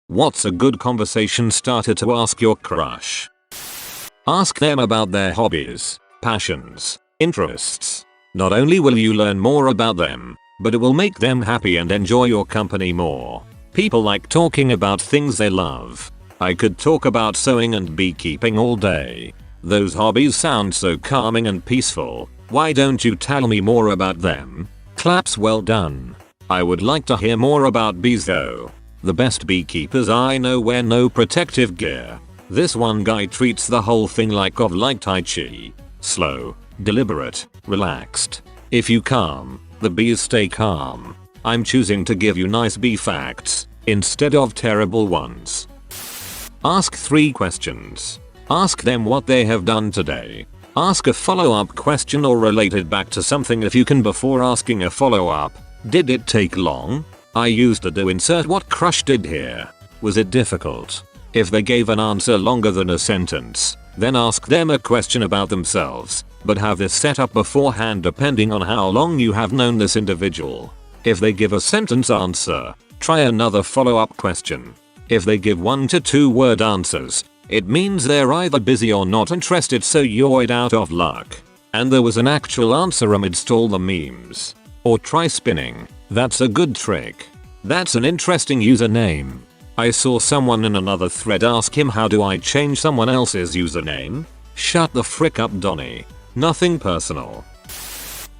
What's a good conversation starter to ask your crush? Ask them about their hobbies, passions, interests. Not only will you learn more about them, but it will make them happy and enjoy your company more. People like talking about things they love. I could talk about sewing and beekeeping all day. Those hobbies sound so calming and peaceful. Why don't you tell me more about them? Claps, well done. I would like to hear more about bees though. The best beekeepers I know wear no protective gear. This one guy treats the whole thing like Tai Chi. Slow, deliberate, relaxed. If you calm, the bees stay calm. I'm choosing to give you nice bee facts instead of terrible ones. Ask 3 questions. Ask them what they have done today. Ask a follow-up question or relate it back to something if you can before asking a follow-up. Did it take long? I used to insert what crush did here. Was it difficult? If they gave an answer longer than a sentence, then ask them a question about themselves, but have this set up beforehand depending on how long you have known this individual. If they give a sentence answer, try another follow-up question. If they give 1 to 2 word answers, it means they're either busy or not interested, so you're out of luck. And there was an actual answer amidst all the memes. Or try spinning. That's a good trick. That's an interesting username. I saw someone in another thread ask him, how do I change someone else's username? Shut the frick up, Donnie. Nothing personal.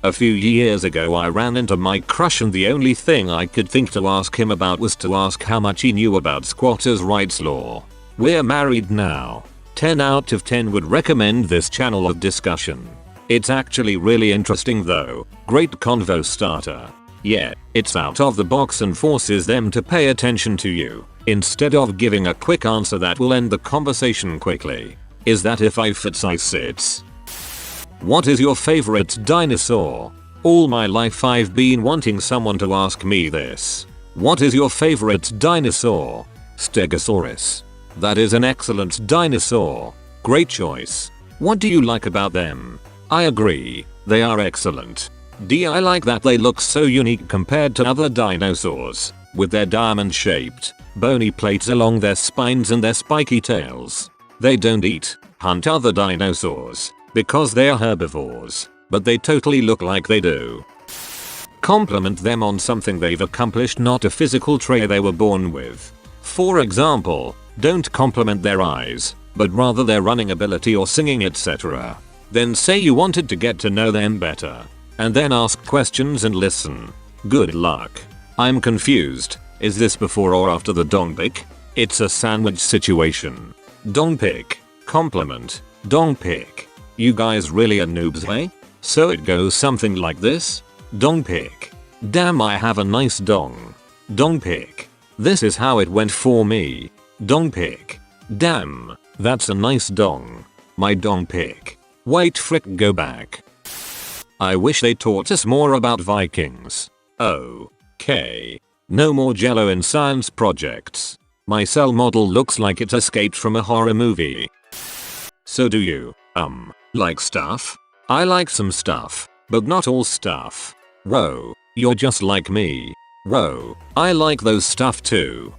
A few years ago I ran into my crush and the only thing I could think to ask him about was to ask how much he knew about squatters' rights law. We're married now. 10 out of 10 would recommend this channel of discussion. It's actually really interesting though. Great convo starter. Yeah, it's out of the box and forces them to pay attention to you, instead of giving a quick answer that will end the conversation quickly. Is that if I fits I sits? What is your favorite dinosaur? All my life I've been wanting someone to ask me this. What is your favorite dinosaur? Stegosaurus. That is an excellent dinosaur. Great choice. What do you like about them? I agree, they are excellent. I like that they look so unique compared to other dinosaurs, with their diamond-shaped, bony plates along their spines and their spiky tails. They don't hunt other dinosaurs, because they are herbivores, but they totally look like they do. Compliment them on something they've accomplished, not a physical trait they were born with. For example, don't compliment their eyes, but rather their running ability or singing, etc. Then say you wanted to get to know them better. And then ask questions and listen. Good luck. I'm confused. Is this before or after the dong pic? It's a sandwich situation. Dong pic. Compliment. Dong pic. You guys really are noobs, eh? So it goes something like this. Dong pic. Damn, I have a nice dong. Dong pic. This is how it went for me. Dong pic. Damn, that's a nice dong. My dong pic. Wait, frick, go back. I wish they taught us more about Vikings. Okay. No more jello in science projects. My cell model looks like it escaped from a horror movie. So do you, like stuff? I like some stuff, but not all stuff. Whoa, you're just like me. Whoa, I like those stuff too.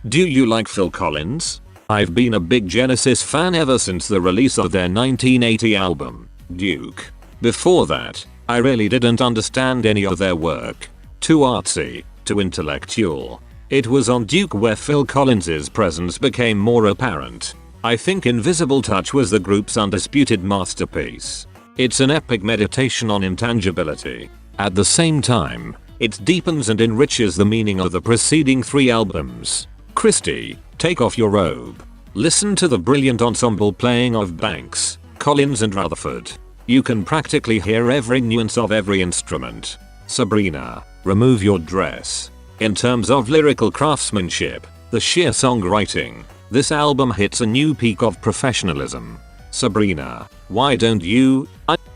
Do you like Phil Collins? I've been a big Genesis fan ever since the release of their 1980 album, Duke. Before that, I really didn't understand any of their work. Too artsy, too intellectual. It was on Duke where Phil Collins's presence became more apparent. I think Invisible Touch was the group's undisputed masterpiece. It's an epic meditation on intangibility. At the same time, it deepens and enriches the meaning of the preceding 3 albums. Christy, take off your robe. Listen to the brilliant ensemble playing of Banks, Collins and Rutherford. You can practically hear every nuance of every instrument. Sabrina, remove your dress. In terms of lyrical craftsmanship, the sheer songwriting, this album hits a new peak of professionalism. Sabrina, why don't you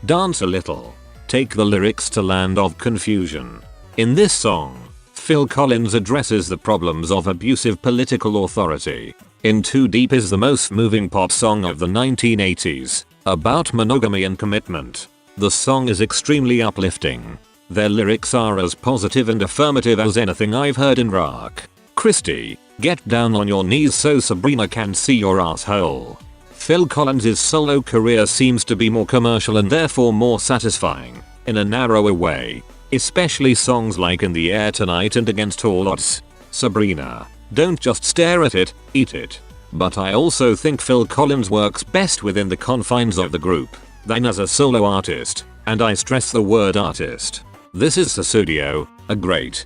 dance a little? Take the lyrics to Land of Confusion. In this song, Phil Collins addresses the problems of abusive political authority. In Too Deep is the most moving pop song of the 1980s, about monogamy and commitment. The song is extremely uplifting. Their lyrics are as positive and affirmative as anything I've heard in rock. Christy, Get down on your knees so Sabrina can see your asshole. Phil Collins' solo career seems to be more commercial and therefore more satisfying, in a narrower way. Especially songs like In the Air Tonight and Against All Odds. Sabrina, don't just stare at it, eat it. But I also think Phil Collins works best within the confines of the group than as a solo artist, and I stress the word artist. This is Sussudio, a great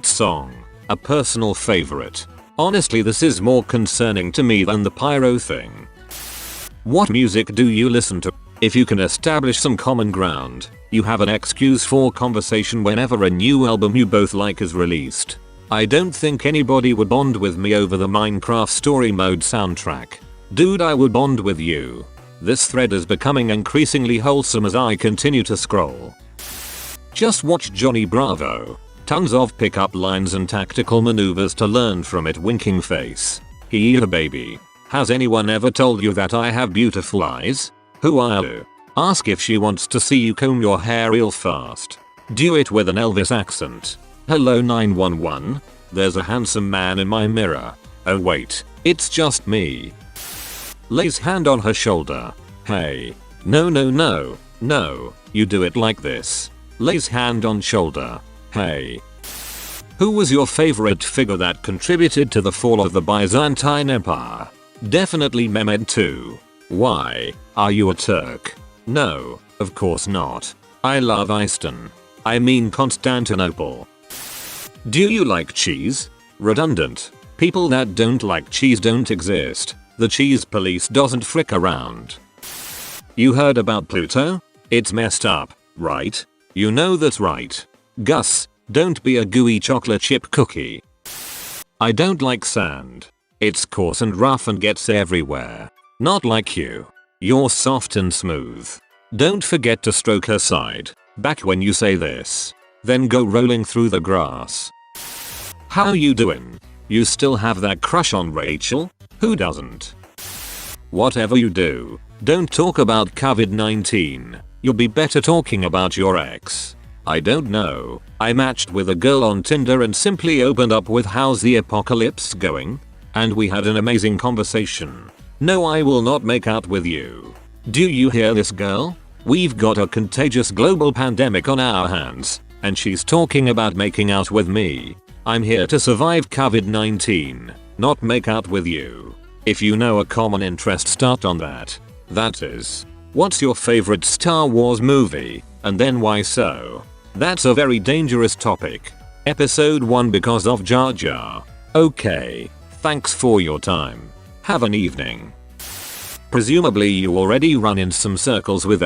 song, a personal favorite. Honestly, this is more concerning to me than the pyro thing. What music do you listen to? If you can establish some common ground, you have an excuse for conversation whenever a new album you both like is released. I don't think anybody would bond with me over the Minecraft Story Mode soundtrack. Dude, I would bond with you. This thread is becoming increasingly wholesome as I continue to scroll. Just watch Johnny Bravo. Tons of pickup lines and tactical maneuvers to learn from it, winking face. Yeah baby. Has anyone ever told you that I have beautiful eyes? Who are you? Ask if she wants to see you comb your hair real fast. Do it with an Elvis accent. Hello 911? There's a handsome man in my mirror. Oh wait, it's just me. Lays hand on her shoulder. Hey. No, you do it like this. Lays hand on shoulder. Hey. Who was your favorite figure that contributed to the fall of the Byzantine Empire? Definitely Mehmed II. Why? Are you a Turk? No, of course not. I love Istanbul. I mean Constantinople. Do you like cheese? Redundant. People that don't like cheese don't exist. The cheese police doesn't frick around. You heard about Pluto? It's messed up, right? You know that's right. Gus, don't be a gooey chocolate chip cookie. I don't like sand. It's coarse and rough and gets everywhere. Not like you. You're soft and smooth. Don't forget to stroke her side back when you say this. Then go rolling through the grass. How you doing? You still have that crush on Rachel? Who doesn't? Whatever you do, don't talk about COVID-19. You'll be better talking about your ex. I don't know. I matched with a girl on Tinder and simply opened up with how's the apocalypse going? And we had an amazing conversation. No, I will not make out with you. Do you hear this, girl? We've got a contagious global pandemic on our hands, and she's talking about making out with me. I'm here to survive COVID-19, not make out with you. If you know a common interest, start on that. That is, what's your favorite Star Wars movie, and then why so? That's a very dangerous topic. Episode 1 because of Jar Jar. Okay, thanks for your time. Have an evening. Presumably you already run in some circles with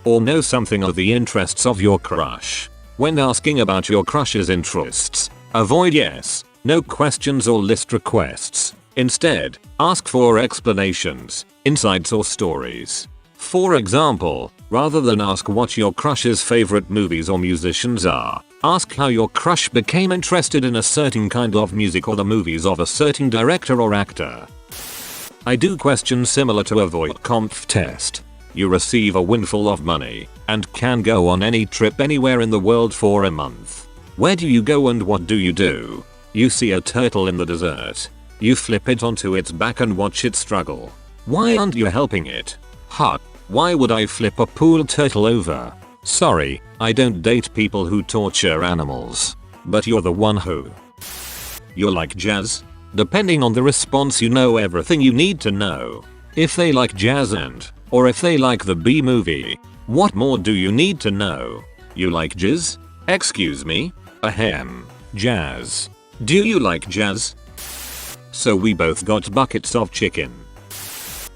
or know something of the interests of your crush. When asking about your crush's interests, avoid yes, no questions or list requests. Instead, ask for explanations, insights or stories. For example, rather than ask what your crush's favorite movies or musicians are, ask how your crush became interested in a certain kind of music or the movies of a certain director or actor. I do questions similar to a Voight-Kampff test. You receive a windfall of money and can go on any trip anywhere in the world for a month. Where do you go and what do? You see a turtle in the desert. You flip it onto its back and watch it struggle. Why aren't you helping it? Huh? Why would I flip a pool turtle over? Sorry, I don't date people who torture animals. But you're the one who. You like jazz? Depending on the response, you know everything you need to know. If they like jazz or if they like the B movie, what more do you need to know? You like jazz? Excuse me? Ahem. Jazz. Do you like jazz? So we both got buckets of chicken.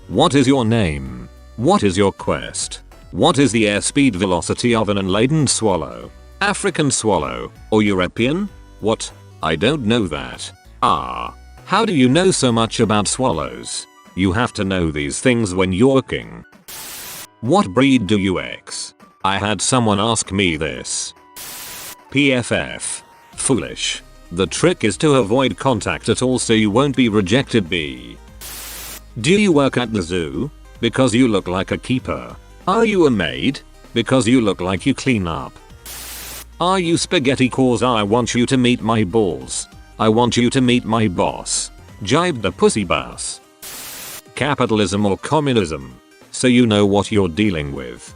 What is your name? What is your quest? What is the airspeed velocity of an unladen swallow? African swallow or European? What? I don't know that. Ah. How do you know so much about swallows? You have to know these things when you're working. What breed do you ex? I had someone ask me this. PFF. Foolish. The trick is to avoid contact at all so you won't be rejected. B. Do you work at the zoo? Because you look like a keeper. Are you a maid? Because you look like you clean up. Are you spaghetti cause I want you to meet my balls? I want you to meet my boss. Jibed the pussy boss. Capitalism or communism? So you know what you're dealing with.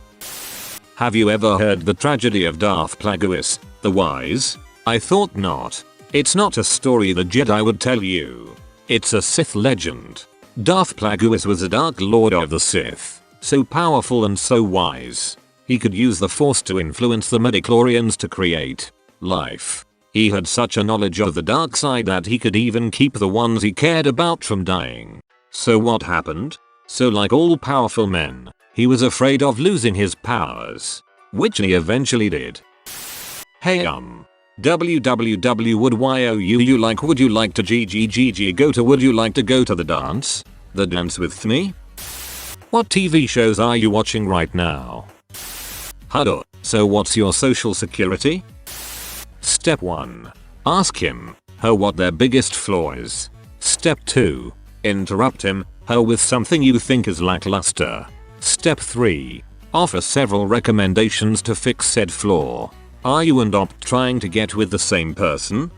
Have you ever heard the tragedy of Darth Plagueis, the Wise? I thought not. It's not a story the Jedi would tell you. It's a Sith legend. Darth Plagueis was a Dark Lord of the Sith, so powerful and so wise. He could use the Force to influence the midichlorians to create life. He had such a knowledge of the dark side that he could even keep the ones he cared about from dying. So what happened? So like all powerful men, he was afraid of losing his powers, which he eventually did. Hey www would you like to would you like to go to the dance? The dance with me? What TV shows are you watching right now? Huddle. So what's your social security? Step 1. Ask him, her what their biggest flaw is. Step 2. Interrupt him, her with something you think is lackluster. Step 3. Offer several recommendations to fix said flaw. Are you and opt trying to get with the same person?